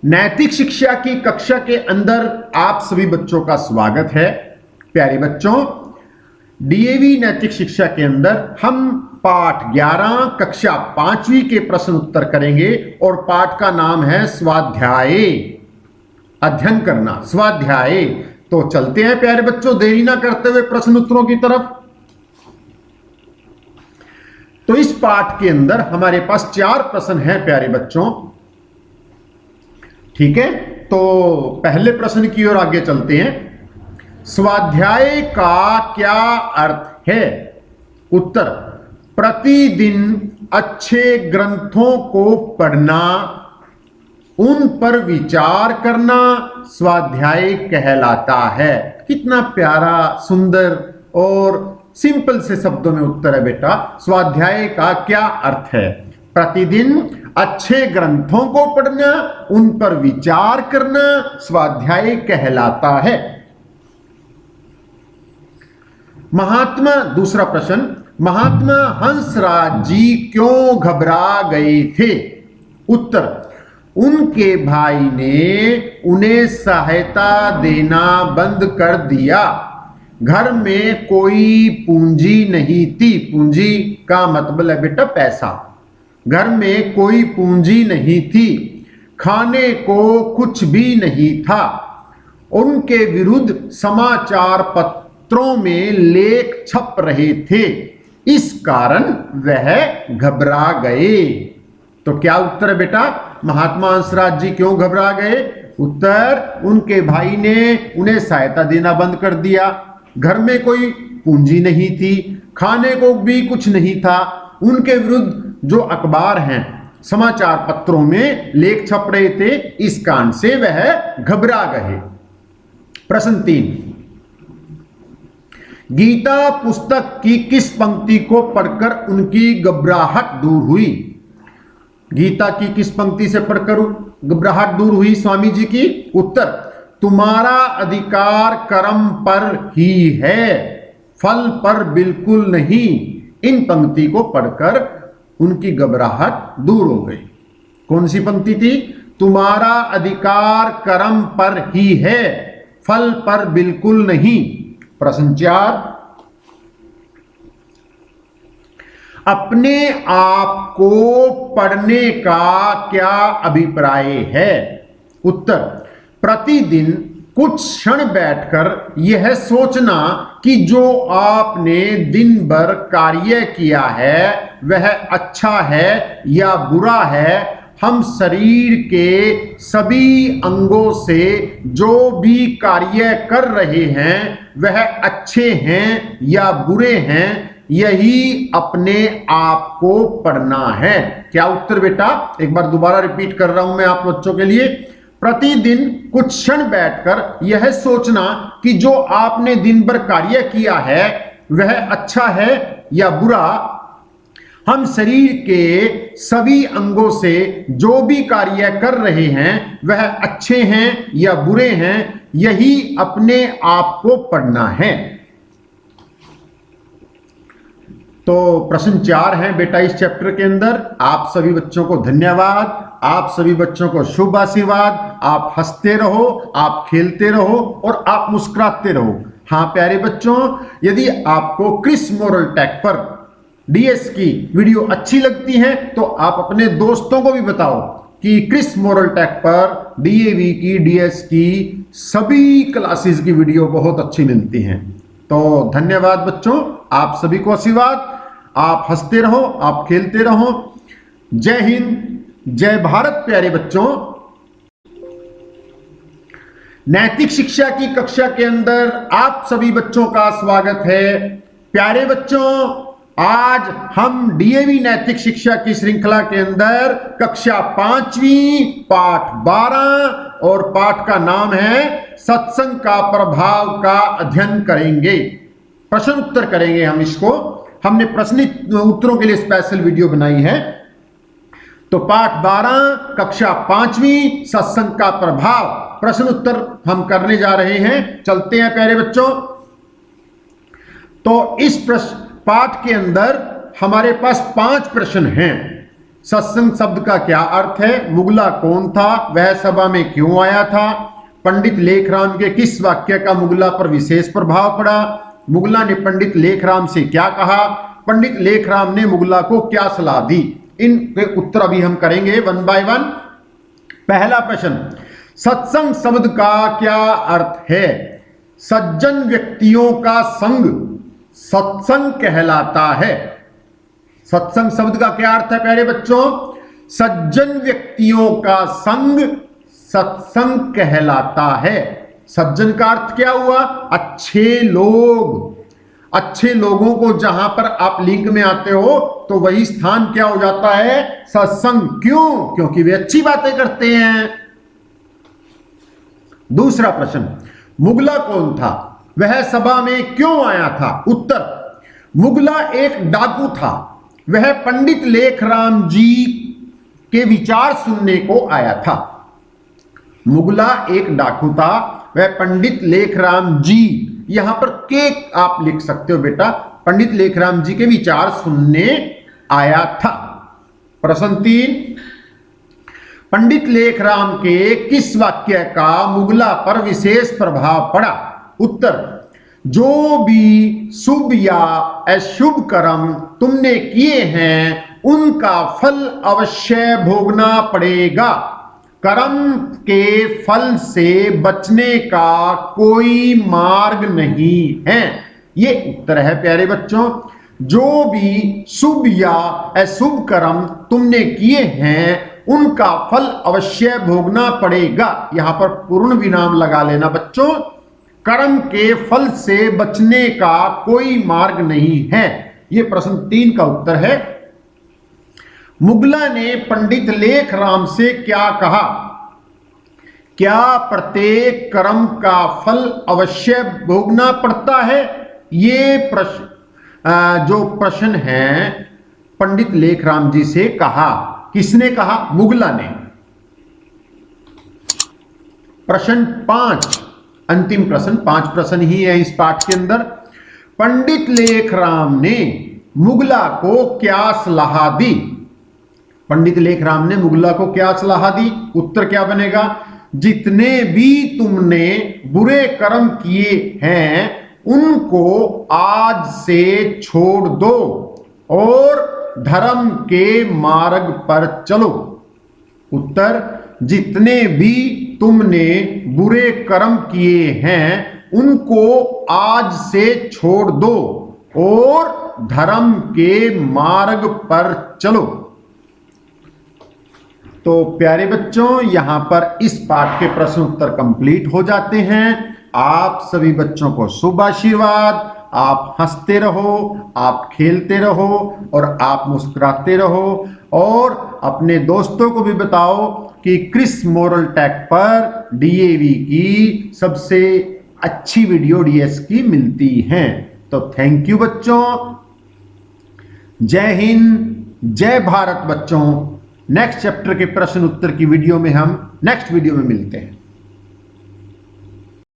नैतिक शिक्षा की कक्षा के अंदर आप सभी बच्चों का स्वागत है। प्यारे बच्चों, डीएवी नैतिक शिक्षा के अंदर हम पाठ 11 कक्षा 5वीं के प्रश्न उत्तर करेंगे और पाठ का नाम है स्वाध्याय, अध्ययन करना, स्वाध्याय। तो चलते हैं प्यारे बच्चों, देरी ना करते हुए प्रश्न उत्तरों की तरफ। तो इस पाठ के अंदर हमारे पास 4 प्रश्न हैं प्यारे बच्चों, ठीक है। तो पहले प्रश्न की ओर आगे चलते हैं। स्वाध्याय का क्या अर्थ है? उत्तर, प्रतिदिन अच्छे ग्रंथों को पढ़ना, उन पर विचार करना स्वाध्याय कहलाता है। कितना प्यारा, सुंदर और सिंपल से शब्दों में उत्तर है बेटा। स्वाध्याय का क्या अर्थ है? प्रतिदिन अच्छे ग्रंथों को पढ़ना, उन पर विचार करना स्वाध्याय कहलाता है। दूसरा प्रश्न, महात्मा हंसराज जी क्यों घबरा गए थे? उत्तर, उनके भाई ने उन्हें सहायता देना बंद कर दिया। घर में कोई पूंजी नहीं थी। पूंजी का मतलब है बेटा पैसा। घर में कोई पूंजी नहीं थी, खाने को कुछ भी नहीं था। उनके विरुद्ध समाचार पत्रों में लेख छप रहे थे, इस कारण वह घबरा गए। तो क्या उत्तर है बेटा? महात्मा हंसराज जी क्यों घबरा गए? उत्तर, उनके भाई ने उन्हें सहायता देना बंद कर दिया। घर में कोई पूंजी नहीं थी, खाने को भी कुछ नहीं था। उनके विरुद्ध जो अखबार हैं, समाचार पत्रों में लेख छप रहे थे, इस कारण से वह घबरा गए। प्रश्न 3, गीता पुस्तक की किस पंक्ति को पढ़कर उनकी घबराहट दूर हुई? गीता की किस पंक्ति से पढ़कर घबराहट दूर हुई स्वामी जी की? उत्तर, तुम्हारा अधिकार कर्म पर ही है, फल पर बिल्कुल नहीं। इन पंक्ति को पढ़कर उनकी घबराहट दूर हो गई। कौन सी पंक्ति थी? तुम्हारा अधिकार कर्म पर ही है, फल पर बिल्कुल नहीं। प्रश्न 4, अपने आप को पढ़ने का क्या अभिप्राय है? उत्तर, प्रतिदिन कुछ क्षण बैठकर यह सोचना कि जो आपने दिन भर कार्य किया है वह अच्छा है या बुरा है। हम शरीर के सभी अंगों से जो भी कार्य कर रहे हैं वह अच्छे हैं या बुरे हैं, यही अपने आप को पढ़ना है। क्या उत्तर बेटा? एक बार दोबारा रिपीट कर रहा हूं मैं आप बच्चों के लिए। प्रतिदिन कुछ क्षण बैठकर यह सोचना कि जो आपने दिन भर कार्य किया है वह अच्छा है या बुरा। हम शरीर के सभी अंगों से जो भी कार्य कर रहे हैं वह अच्छे हैं या बुरे हैं, यही अपने आप को पढ़ना है। तो प्रश्न 4 है बेटा इस चैप्टर के अंदर। आप सभी बच्चों को धन्यवाद, आप सभी बच्चों को शुभ आशीर्वाद। आप हंसते रहो, आप खेलते रहो और आप मुस्कुराते रहो। हाँ प्यारे बच्चों, यदि आपको क्रिस मोरल टेक पर डीएस की वीडियो अच्छी लगती है तो आप अपने दोस्तों को भी बताओ कि क्रिस मोरल टेक पर डीएवी की, डीएस की सभी क्लासेस की वीडियो बहुत अच्छी मिलती हैं। तो धन्यवाद बच्चों, आप सभी को आशीर्वाद। आप हंसते रहो, आप खेलते रहो। जय हिंद, जय भारत। प्यारे बच्चों, नैतिक शिक्षा की कक्षा के अंदर आप सभी बच्चों का स्वागत है। प्यारे बच्चों, आज हम डीएवी नैतिक शिक्षा की श्रृंखला के अंदर कक्षा 5वीं पाठ 12 और पाठ का नाम है सत्संग का प्रभाव का अध्ययन करेंगे। प्रश्न उत्तर करेंगे हम इसको। हमने प्रश्न उत्तरों के लिए स्पेशल वीडियो बनाई है। तो पाठ 12 कक्षा 5वीं सत्संग का प्रभाव, प्रश्न उत्तर हम करने जा रहे हैं। चलते हैं प्यारे बच्चों। तो इस पाठ के अंदर हमारे पास 5 प्रश्न हैं। सत्संग शब्द का क्या अर्थ है? मुगला कौन था? वह सभा में क्यों आया था? पंडित लेखराम के किस वाक्य का मुगला पर विशेष प्रभाव पड़ा? मुगला ने पंडित लेखराम से क्या कहा? पंडित लेखराम ने मुगला को क्या सलाह दी? इनके उत्तर अभी हम करेंगे वन बाय वन। पहला प्रश्न, सत्संग शब्द का क्या अर्थ है? सज्जन व्यक्तियों का संग सत्संग कहलाता है। सत्संग शब्द का क्या अर्थ है प्यारे बच्चों? सज्जन व्यक्तियों का संग सत्संग कहलाता है। सज्जन का अर्थ क्या हुआ? अच्छे लोग। अच्छे लोगों को जहां पर आप लिंक में आते हो तो वही स्थान क्या हो जाता है? सत्संग। क्यों? क्योंकि वे अच्छी बातें करते हैं। दूसरा प्रश्न, मुगला कौन था? वह सभा में क्यों आया था? उत्तर, मुगला एक डाकू था। वह पंडित लेखराम जी के विचार सुनने को आया था। मुगला एक डाकू था, वह पंडित लेखराम जी, यहां पर के आप लिख सकते हो बेटा, पंडित लेखराम जी के विचार सुनने आया था। प्रश्न 3, पंडित लेखराम के किस वाक्य का मुगला पर विशेष प्रभाव पड़ा? उत्तर, जो भी शुभ या अशुभ कर्म तुमने किए हैं उनका फल अवश्य भोगना पड़ेगा। कर्म के फल से बचने का कोई मार्ग नहीं है। ये उत्तर है प्यारे बच्चों। जो भी शुभ या अशुभ कर्म तुमने किए हैं उनका फल अवश्य भोगना पड़ेगा। यहां पर पूर्ण विराम लगा लेना बच्चों। कर्म के फल से बचने का कोई मार्ग नहीं है। यह प्रश्न 3 का उत्तर है। मुगला ने पंडित लेखराम से क्या कहा? क्या प्रत्येक कर्म का फल अवश्य भोगना पड़ता है? ये प्रश्न जो प्रश्न है पंडित लेखराम जी से कहा। किसने कहा? मुगला ने। प्रश्न 5, अंतिम प्रश्न, 5 प्रश्न ही है इस पाठ के अंदर। पंडित लेखराम ने मुगला को क्या सलाह दी? पंडित लेखराम ने मुगला को क्या सलाह दी? उत्तर क्या बनेगा? जितने भी तुमने बुरे कर्म किए हैं उनको आज से छोड़ दो और धर्म के मार्ग पर चलो। उत्तर, जितने भी तुमने बुरे कर्म किए हैं उनको आज से छोड़ दो और धर्म के मार्ग पर चलो। तो प्यारे बच्चों, यहां पर इस पाठ के प्रश्न उत्तर कंप्लीट हो जाते हैं। आप सभी बच्चों को शुभ आशीर्वाद। आप हंसते रहो, आप खेलते रहो और आप मुस्कुराते रहो। और अपने दोस्तों को भी बताओ कि क्रिस मोरल टेक पर डीएवी की सबसे अच्छी वीडियो डीएस की मिलती हैं। तो थैंक यू बच्चों। जय हिंद, जय भारत बच्चों। नेक्स्ट चैप्टर के प्रश्न उत्तर की वीडियो में हम नेक्स्ट वीडियो में मिलते हैं।